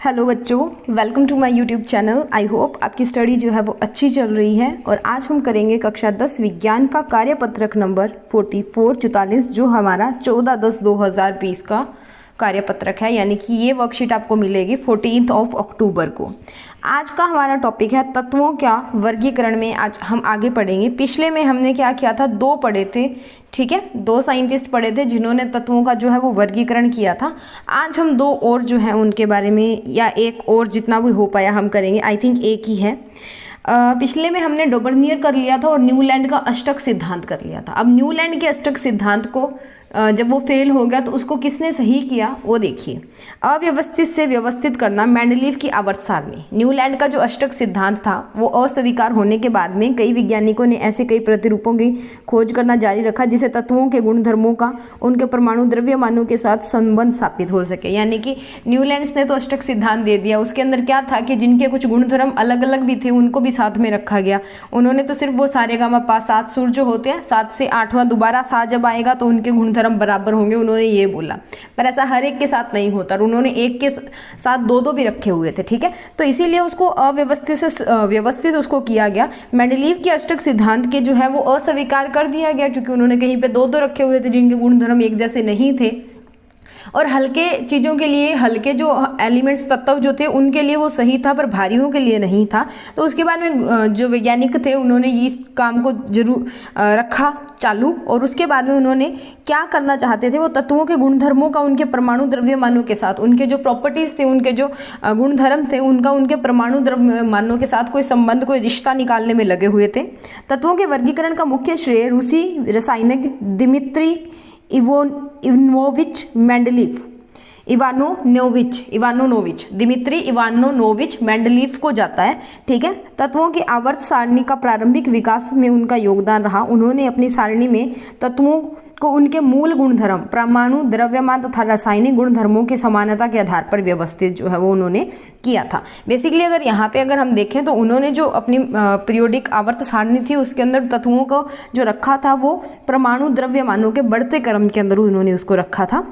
Hello बच्चों, welcome to my YouTube channel. I hope आपकी study जो है वो अच्छी चल रही है। और आज हम करेंगे कक्षा 10 विज्ञान का कार्यपत्रक नंबर 44 जो हमारा 14/10/2020 का कार्यपत्रक है, यानी कि ये वर्कशीट आपको मिलेगी 14 अक्टूबर को। आज का हमारा टॉपिक है तत्वों का वर्गीकरण में। आज हम आगे पढ़ेंगे। पिछले में हमने क्या किया था, दो पढ़े थे, ठीक है, दो साइंटिस्ट पढ़े थे जिन्होंने तत्वों का जो है वो वर्गीकरण किया था। आज हम दो और जो है उनके बारे में, या एक और जितना भी हो पाया हम करेंगे। आई थिंक एक ही है। पिछले में हमने डोबर्नियर कर लिया था और न्यूलैंड का अष्टक सिद्धांत कर लिया था। अब न्यूलैंड के अष्टक सिद्धांत को जब वो फेल हो गया तो उसको किसने सही किया वो देखिए। अव्यवस्थित से व्यवस्थित करना, मेंडलीव की आवर्त सारणी। न्यूलैंड का जो अष्टक सिद्धांत था वो अस्वीकार होने के बाद में कई वैज्ञानिकों ने ऐसे कई प्रतिरूपों की खोज करना जारी रखा जिसे तत्वों के गुणधर्मों का उनके परमाणु द्रव्यमानों के साथ संबंध स्थापित हो सके। यानी कि न्यूलैंड्स ने तो अष्टक सिद्धांत दे दिया, उसके अंदर क्या था कि जिनके कुछ गुणधर्म अलग अलग भी थे उनको भी साथ में रखा गया। उन्होंने तो सिर्फ वो सारे गामा पा 7 सुर जो होते हैं, 7 से 8वां दोबारा सा जब आएगा तो उनके गुणधर्म बराबर होंगे, उन्होंने ये बोला। पर ऐसा हर एक के साथ नहीं होता, उन्होंने एक के साथ दो भी रखे हुए थे, ठीक है। तो इसीलिए उसको अव्यवस्थित से व्यवस्थित उसको किया गया। मेंडलीव के अष्टक सिद्धांत के जो है वो अस्वीकार कर दिया गया क्योंकि उन्होंने कहीं पे दो रखे हुए थे जिनके गुणधर्म एक जैसे नहीं थे। और हल्के चीज़ों के लिए, हल्के जो एलिमेंट्स तत्व जो थे उनके लिए वो सही था पर भारियों के लिए नहीं था। तो उसके बाद में जो वैज्ञानिक थे उन्होंने इस काम को जरूर रखा चालू। और उसके बाद में उन्होंने क्या करना चाहते थे, वो तत्वों के गुणधर्मों का उनके परमाणु द्रव्यमानों के साथ, उनके जो प्रॉपर्टीज़ थे, उनके जो गुणधर्म थे उनका उनके परमाणु द्रव्यमानों के साथ कोई संबंध, कोई रिश्ता निकालने में लगे हुए थे। तत्वों के वर्गीकरण का मुख्य श्रेय रूसी रसायनज्ञ Dmitri Ivanovich Mendeleev Dmitri Ivanovich Mendeleev को जाता है, ठीक है। तत्वों की आवर्त सारणी का प्रारंभिक विकास में उनका योगदान रहा। उन्होंने अपनी सारणी में तत्वों को उनके मूल गुणधर्म, परमाणु द्रव्यमान तथा रासायनिक गुणधर्मों की समानता के आधार पर व्यवस्थित जो है वो उन्होंने किया था। बेसिकली अगर यहाँ पे अगर हम देखें तो उन्होंने जो अपनी पीरियोडिक आवर्त सारणी थी उसके अंदर तत्वों को जो रखा था वो परमाणु द्रव्यमानों के बढ़ते क्रम के अंदर उन्होंने उसको रखा था।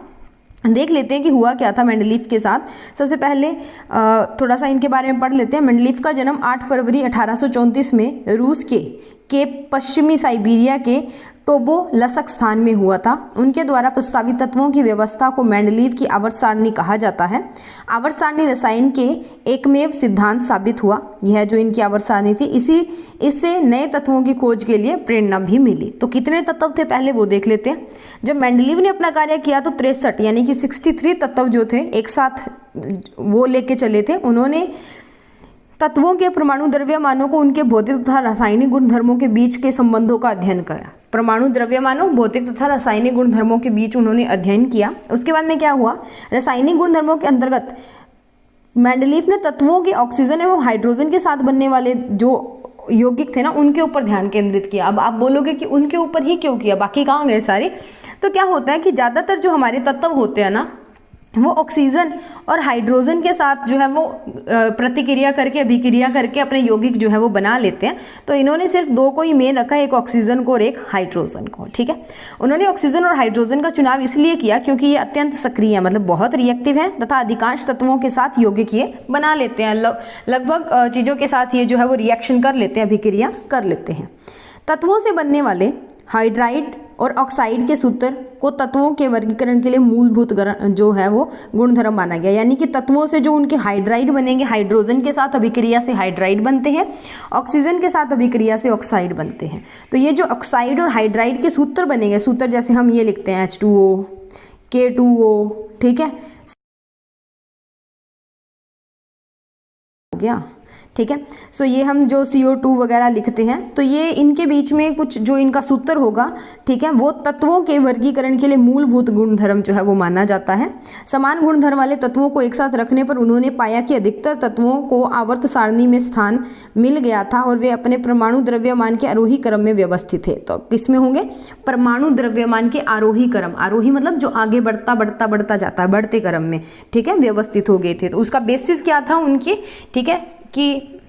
देख लेते हैं कि हुआ क्या था मेंडलीव के साथ। सबसे पहले थोड़ा सा इनके बारे में पढ़ लेते हैं। मेंडलीव का जन्म 8 फरवरी 1834 में रूस के पश्चिमी साइबेरिया के टोबोलस्क स्थान में हुआ था। उनके द्वारा प्रस्तावित तत्वों की व्यवस्था को मेंडलीव की आवर्त सारणी कहा जाता है। आवर्त सारणी रसायन के एकमेव सिद्धांत साबित हुआ। यह जो इनकी आवर्त सारणी थी, इससे नए तत्वों की खोज के लिए प्रेरणा भी मिली। तो कितने तत्व थे पहले वो देख लेते हैं। जब मेंडलीव ने अपना कार्य किया तो 63 यानी कि 63 तत्व जो थे एक साथ वो लेके चले थे। उन्होंने तत्वों के परमाणु द्रव्यमानों को उनके भौतिक तथा रासायनिक गुणधर्मों के बीच के संबंधों का अध्ययन किया। परमाणु द्रव्यमानों, भौतिक तथा रासायनिक गुणधर्मों के बीच उन्होंने अध्ययन किया। उसके बाद में क्या हुआ, रासायनिक गुणधर्मों के अंतर्गत मेंडलीव ने तत्वों के ऑक्सीजन एवं हाइड्रोजन के साथ बनने वाले जो यौगिक थे ना उनके ऊपर ध्यान केंद्रित किया। अब आप बोलोगे कि उनके ऊपर ही क्यों किया, बाकी कहाँ गए सारे। तो क्या होता है कि ज़्यादातर जो हमारे तत्व होते हैं ना वो ऑक्सीजन और हाइड्रोजन के साथ जो है वो प्रतिक्रिया करके, अभिक्रिया करके अपने यौगिक जो है वो बना लेते हैं। तो इन्होंने सिर्फ दो को ही मेन रखा, एक ऑक्सीजन को और एक हाइड्रोजन को, ठीक है। उन्होंने ऑक्सीजन और हाइड्रोजन का चुनाव इसलिए किया क्योंकि ये अत्यंत सक्रिय है, मतलब बहुत रिएक्टिव है तथा अधिकांश तत्वों के साथ यौगिक ये बना लेते हैं। लगभग चीज़ों के साथ ये जो है वो रिएक्शन कर लेते हैं, अभिक्रिया कर लेते हैं। तत्वों से बनने वाले हाइड्राइड और ऑक्साइड के सूत्र को तत्वों के वर्गीकरण के लिए मूलभूत जो है वो गुणधर्म माना गया। यानी कि तत्वों से जो उनके हाइड्राइड बनेंगे, हाइड्रोजन के साथ अभिक्रिया से हाइड्राइड बनते हैं, ऑक्सीजन के साथ अभिक्रिया से ऑक्साइड बनते हैं। तो ये जो ऑक्साइड और हाइड्राइड के सूत्र बनेंगे, सूत्र जैसे हम ये लिखते हैं H2O, K2O, ठीक है, हो गया, ठीक है। सो ये हम जो CO2 वगैरह लिखते हैं तो ये इनके बीच में कुछ जो इनका सूत्र होगा, ठीक है, वो तत्वों के वर्गीकरण के लिए मूलभूत गुणधर्म जो है वो माना जाता है। समान गुणधर्म वाले तत्वों को एक साथ रखने पर उन्होंने पाया कि अधिकतर तत्वों को आवर्त सारणी में स्थान मिल गया था और वे अपने परमाणु द्रव्यमान के आरोही क्रम में व्यवस्थित थे। तो किसमें होंगे, परमाणु द्रव्यमान के आरोही क्रम, आरोही मतलब जो आगे बढ़ता बढ़ता बढ़ता जाता है, बढ़ते क्रम में, ठीक है, व्यवस्थित हो गए थे। तो उसका बेसिस क्या था उनकी, ठीक है, कि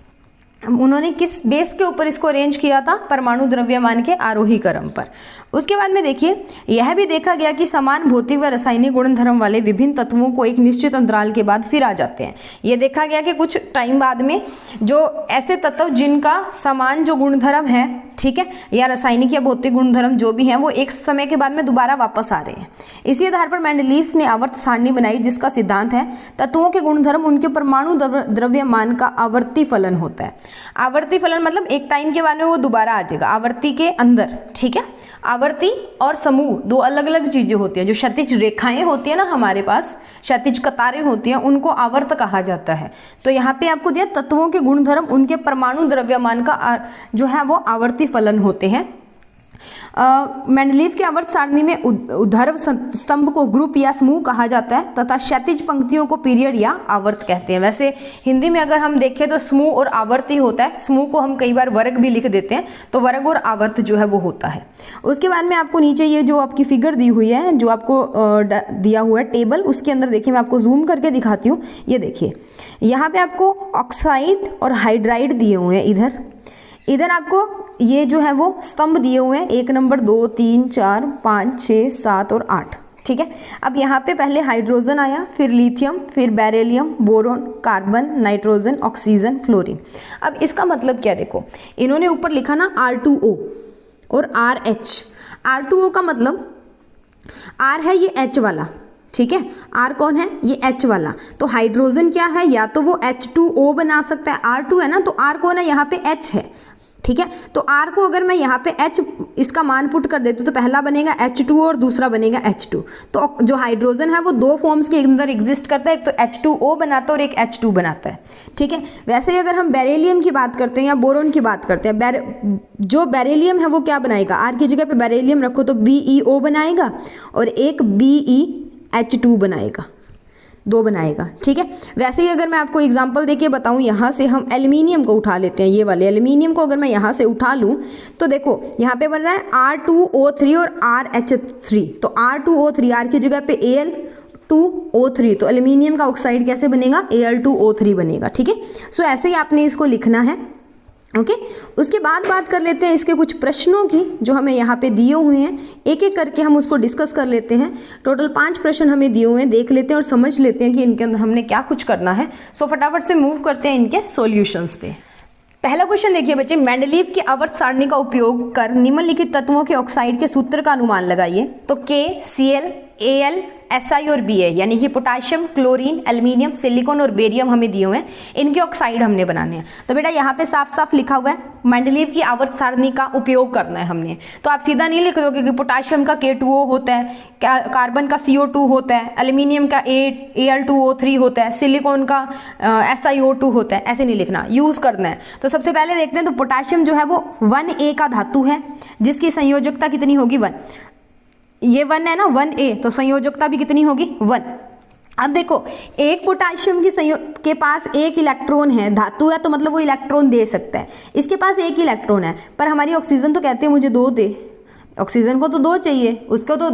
उन्होंने किस बेस के ऊपर इसको अरेंज किया था? परमाणु द्रव्यमान के आरोही क्रम पर। उसके बाद में देखिए, यह भी देखा गया कि समान भौतिक व रासायनिक गुणधर्म वाले विभिन्न तत्वों को एक निश्चित अंतराल के बाद फिर आ जाते हैं। ये देखा गया कि कुछ टाइम बाद में जो ऐसे तत्व जिनका समान जो गुणधर्म है, ठीक है, या रासायनिक या भौतिक गुणधर्म जो भी हैं, वो एक समय के बाद में दोबारा वापस आ रहे हैं। इसी आधार पर मेंडलीफ ने आवर्त सारणी बनाई, जिसका सिद्धांत है तत्वों के गुणधर्म उनके परमाणु द्रव्यमान का आवर्ती फलन होता है। आवर्ती फलन मतलब एक टाइम के बाद में वो दोबारा आ जाएगा आवर्ती के अंदर, ठीक है। आवर्ती और समूह दो अलग अलग चीजें होती हैं। जो क्षैतिज रेखाएं होती है ना हमारे पास, क्षैतिज कतारें होती हैं, उनको आवर्त कहा जाता है। तो यहाँ पे आपको दिया तत्वों के गुणधर्म उनके परमाणु द्रव्यमान का जो है वो आवर्ती फलन होते हैं। मेंडलीफ के आवर्त सारणी में ऊर्ध्व स्तंभ को ग्रुप या समूह कहा जाता है तथा क्षैतिज पंक्तियों को पीरियड या आवर्त कहते हैं। वैसे हिंदी में अगर हम देखें तो समूह और आवर्त ही होता है। समूह को हम कई बार वर्ग भी लिख देते हैं, तो वर्ग और आवर्त जो है वो होता है। उसके बाद में आपको नीचे ये जो आपकी फिगर दी हुई है, जो आपको दिया हुआ है टेबल, उसके अंदर देखिए मैं आपको जूम करके दिखाती हूँ। ये देखिए यहाँ पे आपको ऑक्साइड और हाइड्राइड दिए हुए हैं। इधर आपको ये जो है वो स्तंभ दिए हुए हैं, 1 नंबर 2 3 4 5 6 7 और 8, ठीक है। अब यहाँ पे पहले हाइड्रोजन आया, फिर लिथियम, फिर beryllium, boron, carbon, nitrogen, oxygen, fluorine. अब इसका मतलब क्या देखो, इन्होंने ऊपर लिखा ना R2O और RH। R2O का मतलब R है ये H वाला, ठीक है। R कौन है? ये H वाला। तो हाइड्रोजन क्या है? या तो वो H2O बना सकता है, R2 है ना, तो R कौन है? यहाँ पे H है, ठीक है। तो R को अगर मैं यहाँ पे H इसका मान पुट कर देती हूँ तो पहला बनेगा H2 और दूसरा बनेगा H2। तो जो हाइड्रोजन है वो दो फॉर्म्स के अंदर एग्जिस्ट करता है, एक तो H2O बनाता है और एक H2 बनाता है, ठीक है। वैसे ही अगर हम बेरिलियम की बात करते हैं या बोरोन की बात करते हैं, जो बेरिलियम है वो क्या बनाएगा? R की जगह पे बेरिलियम रखो तो BeO बनाएगा और एक BeH2 बनाएगा, 2 बनाएगा, ठीक है। वैसे ही अगर मैं आपको एग्जांपल देके बताऊं, यहाँ से हम एल्युमिनियम को उठा लेते हैं। ये वाले एल्युमिनियम को अगर मैं यहाँ से उठा लूँ तो देखो यहाँ पे बन रहा है R2O3 और RH3। तो R2O3, R की जगह पे Al2O3, तो एल्युमिनियम का ऑक्साइड कैसे बनेगा? Al2O3 बनेगा, ठीक है। सो ऐसे ही आपने इसको लिखना है, ओके। उसके बाद बात कर लेते हैं इसके कुछ प्रश्नों की जो हमें यहाँ पे दिए हुए हैं। एक एक करके हम उसको डिस्कस कर लेते हैं। टोटल 5 प्रश्न हमें दिए हुए हैं, देख लेते हैं और समझ लेते हैं कि इनके अंदर हमने क्या कुछ करना है। सो फटाफट से मूव करते हैं इनके सॉल्यूशंस पे। पहला क्वेश्चन देखिए बच्चे, मेंडलीफ की आवर्त सारणी का उपयोग कर निम्नलिखित तत्वों के ऑक्साइड के सूत्र का अनुमान लगाइए। तो K, Cl, Al, Si और Ba, यानी कि पोटाशियम, क्लोरीन, एल्युमिनियम, सिलिकॉन और बेरियम हमें दिए हुए हैं। इनके ऑक्साइड हमने बनाने हैं। तो बेटा यहाँ पे साफ साफ लिखा हुआ है मेंडलीफ की आवर्त सारणी का उपयोग करना है हमने। तो आप सीधा नहीं लिख दोगे कि पोटाशियम का K2O होता है, कार्बन का CO2 होता है, एल्युमिनियम का Al2O3 होता है, सिलिकॉन का SiO2 होता है, ऐसे नहीं लिखना, यूज़ करना है। तो सबसे पहले देखते हैं, तो पोटाशियम जो है वो 1A का धातु है जिसकी संयोजकता कितनी होगी? 1। ये 1 है ना, 1A, तो संयोजकता भी कितनी होगी? 1। अब देखो, एक पोटाशियम की के पास एक इलेक्ट्रॉन है, धातु है तो मतलब वो इलेक्ट्रॉन दे सकता है। इसके पास एक इलेक्ट्रॉन है, पर हमारी ऑक्सीजन तो कहते हैं मुझे 2 दे। ऑक्सीजन को तो 2 चाहिए, उसको तो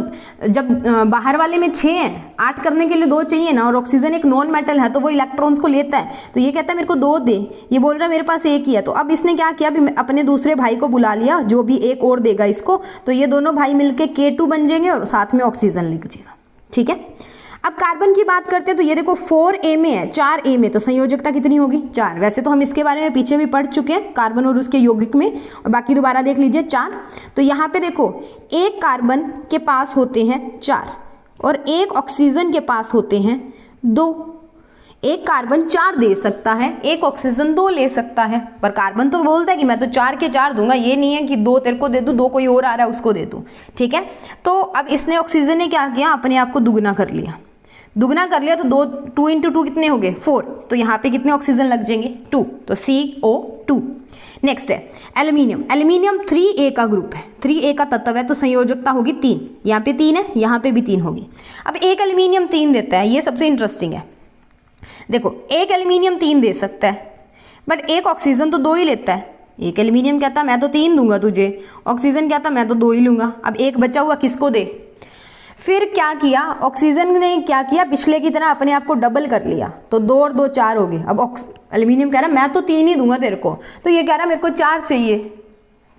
जब बाहर वाले में 6 हैं, 8 करने के लिए 2 चाहिए ना। और ऑक्सीजन एक नॉन मेटल है तो वो इलेक्ट्रॉन्स को लेता है, तो ये कहता है मेरे को 2 दे, ये बोल रहा है मेरे पास एक ही है। तो अब इसने क्या किया, अभी अपने दूसरे भाई को बुला लिया जो भी एक और देगा इसको, तो ये दोनों भाई मिलके K2 बन जाएंगे और साथ में ऑक्सीजन लिख जाएगा, ठीक है। अब कार्बन की बात करते हैं, तो ये देखो 4A में है, 4A में, तो संयोजकता कितनी होगी? 4। वैसे तो हम इसके बारे में पीछे भी पढ़ चुके हैं, कार्बन और उसके यौगिक में, और बाकी दोबारा देख लीजिए 4। तो यहाँ पे देखो, एक कार्बन के पास होते हैं 4 और एक ऑक्सीजन के पास होते हैं 2। एक कार्बन 4 दे सकता है, एक ऑक्सीजन 2 ले सकता है, पर कार्बन तो बोलता है कि मैं तो 4 के 4 दूंगा, ये नहीं है कि 2 तेरे को दे दूं, 2 कोई और आ रहा है उसको दे दूं, ठीक है। तो अब इसने ऑक्सीजन ने क्या किया, अपने आप को दुगना कर लिया। दुगना कर लिया तो 2 × 2 कितने हो गए? 4। तो यहाँ पे कितने ऑक्सीजन लग जाएंगे? 2, तो CO2। नेक्स्ट है एल्युमिनियम। एल्युमिनियम 3A का ग्रुप है, 3A का तत्व है, तो संयोजकता होगी 3। यहाँ पे 3 है, यहाँ पे भी 3 होगी। अब एक एल्युमिनियम 3 देता है, ये सबसे इंटरेस्टिंग है। देखो, एक एल्युमिनियम 3 दे सकता है, बट एक ऑक्सीजन तो 2 ही लेता है। एक एल्युमिनियम कहता मैं तो 3 दूंगा तुझे, ऑक्सीजन कहता मैं तो 2 ही लूंगा। अब एक बचा हुआ किसको दे? फिर क्या किया, ऑक्सीजन ने क्या किया, पिछले की तरह अपने आप को डबल कर लिया, तो 2 और 2 4 हो गए। अब एल्यूमिनियम कह रहा मैं तो 3 ही दूंगा तेरे को, तो ये कह रहा मेरे को 4 चाहिए।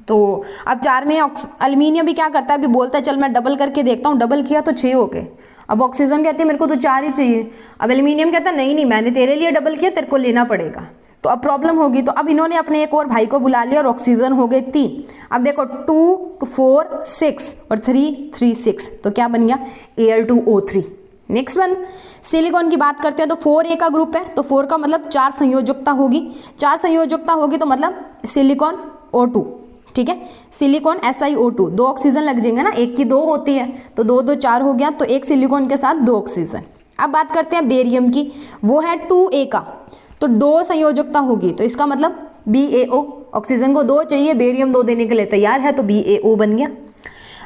तो अब 4 में एल्यूमिनियम भी क्या करता है, अभी बोलता है चल मैं डबल करके देखता हूँ, डबल किया तो 6 हो गए। अब ऑक्सीजन कहती है मेरे को तो 4 ही चाहिए। अब एल्यूमिनियम कहता है नहीं नहीं मैंने तेरे लिए डबल किया, तेरे को लेना पड़ेगा। तो अब प्रॉब्लम होगी, तो अब इन्होंने अपने एक और भाई को बुला लिया और ऑक्सीजन हो गए 3। अब देखो 2 4 6 और 3 3 6, तो क्या बन गया Al2O3। नेक्स्ट वन सिलिकॉन की बात करते हैं, तो 4A का ग्रुप है, तो 4 का मतलब 4 संयोजकता होगी, 4 संयोजकता होगी तो मतलब सिलिकॉन O2, ठीक है, सिलिकॉन SiO2, 2 ऑक्सीजन लग जाएंगे ना, एक की 2 होती है, तो 2 2 4 हो गया, तो एक सिलिकॉन के साथ 2 ऑक्सीजन। अब बात करते हैं बेरियम की, वो है 2A का, तो 2 संयोजकता होगी, तो इसका मतलब BaO, ऑक्सीजन को 2 चाहिए, बेरियम 2 देने के लिए तैयार है, तो BaO बन गया।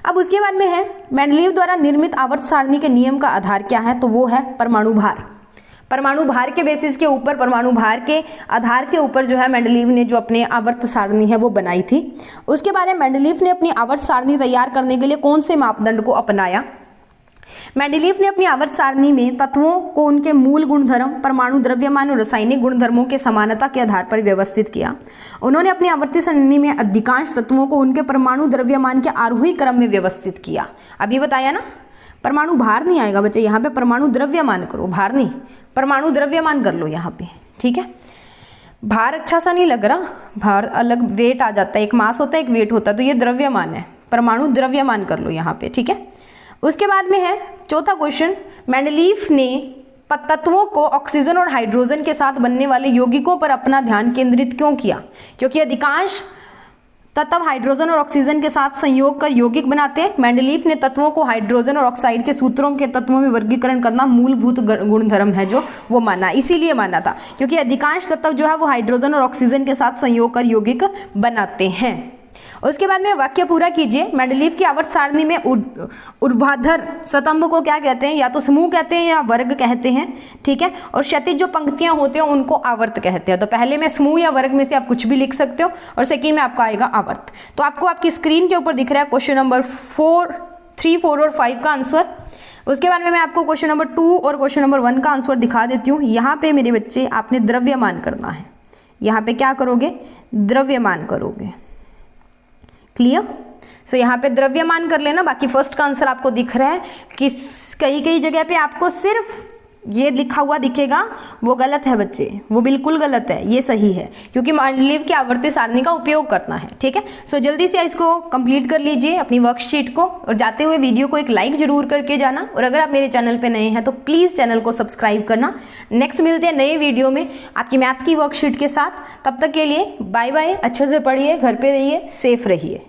अब उसके बाद में है मेंडलीव द्वारा निर्मित आवर्त सारणी के नियम का आधार क्या है, तो वो है परमाणु भार। परमाणु भार के बेसिस के ऊपर, परमाणु भार के आधार के ऊपर जो है मेंडलीव ने जो अपने आवर्त सारणी है वो बनाई थी। उसके बाद में मेंडलीव ने अपनी आवर्त सारणी तैयार करने के लिए कौन से मापदंड को अपनाया। मेंडलीव ने अपनी आवर्त सारणी में तत्वों को उनके मूल गुणधर्म, परमाणु द्रव्यमान और रासायनिक गुणधर्मों के समानता के आधार पर व्यवस्थित किया। उन्होंने अपनी आवर्ती सारणी में अधिकांश तत्वों को उनके परमाणु द्रव्यमान के आरोही क्रम में व्यवस्थित किया। अभी बताया ना, परमाणु भार नहीं आएगा बच्चे, यहाँ पे परमाणु द्रव्यमान करो, भार नहीं, परमाणु द्रव्यमान कर लो यहाँ पे, ठीक है। भार अच्छा सा नहीं लग रहा, भार अलग वेट आ जाता है, एक मास होता है एक वेट होता है, तो ये द्रव्यमान है, परमाणु द्रव्यमान कर लो यहाँ पे, ठीक है। उसके बाद में है चौथा क्वेश्चन, मेंडलीव ने तत्वों को ऑक्सीजन और हाइड्रोजन के साथ बनने वाले यौगिकों पर अपना ध्यान केंद्रित क्यों किया। क्योंकि अधिकांश तत्व हाइड्रोजन और ऑक्सीजन के साथ संयोग कर यौगिक बनाते हैं। मेंडलीव ने तत्वों को हाइड्रोजन और ऑक्साइड के सूत्रों के तत्वों में वर्गीकरण करना मूलभूत गुणधर्म है जो वो माना, इसीलिए माना था क्योंकि अधिकांश तत्व जो है वो हाइड्रोजन और ऑक्सीजन के साथ संयोग कर यौगिक बनाते हैं। उसके बाद में वाक्य पूरा कीजिए। मेंडलीव की आवर्त सारणी में ऊर्ध्वाधर स्तंभ को क्या कहते हैं, या तो समूह कहते हैं या वर्ग कहते हैं, ठीक है। और क्षैतिज जो पंक्तियां होते हैं उनको आवर्त कहते हैं। तो पहले में समूह या वर्ग में से आप कुछ भी लिख सकते हो और सेकंड में आपका आएगा आवर्त। तो आपको आपकी स्क्रीन के ऊपर दिख रहा है क्वेश्चन नंबर 3, 4 और 5 का आंसर। उसके बाद में मैं आपको क्वेश्चन नंबर 2 और क्वेश्चन नंबर 1 का आंसर दिखा देती हूँ। यहाँ पे मेरे बच्चे आपने द्रव्यमान करना है, यहाँ पे क्या करोगे, द्रव्यमान करोगे, क्लियर। सो यहाँ पे द्रव्यमान कर लेना। बाकी फर्स्ट का आंसर आपको दिख रहा है कि कई जगह पे आपको सिर्फ ये लिखा हुआ दिखेगा, वो गलत है बच्चे, वो बिल्कुल गलत है, ये सही है क्योंकि मेंडलीव की आवर्ती सारणी का उपयोग करना है, ठीक है। सो जल्दी से इसको कंप्लीट कर लीजिए अपनी वर्कशीट को, और जाते हुए वीडियो को एक लाइक जरूर करके जाना। और अगर आप मेरे चैनल पे नए हैं तो प्लीज़ चैनल को सब्सक्राइब करना। नेक्स्ट मिलते हैं नए वीडियो में आपकी मैथ्स की वर्कशीट के साथ। तब तक के लिए बाय बाय, अच्छे से पढ़िए, घर पर रहिए, सेफ रहिए।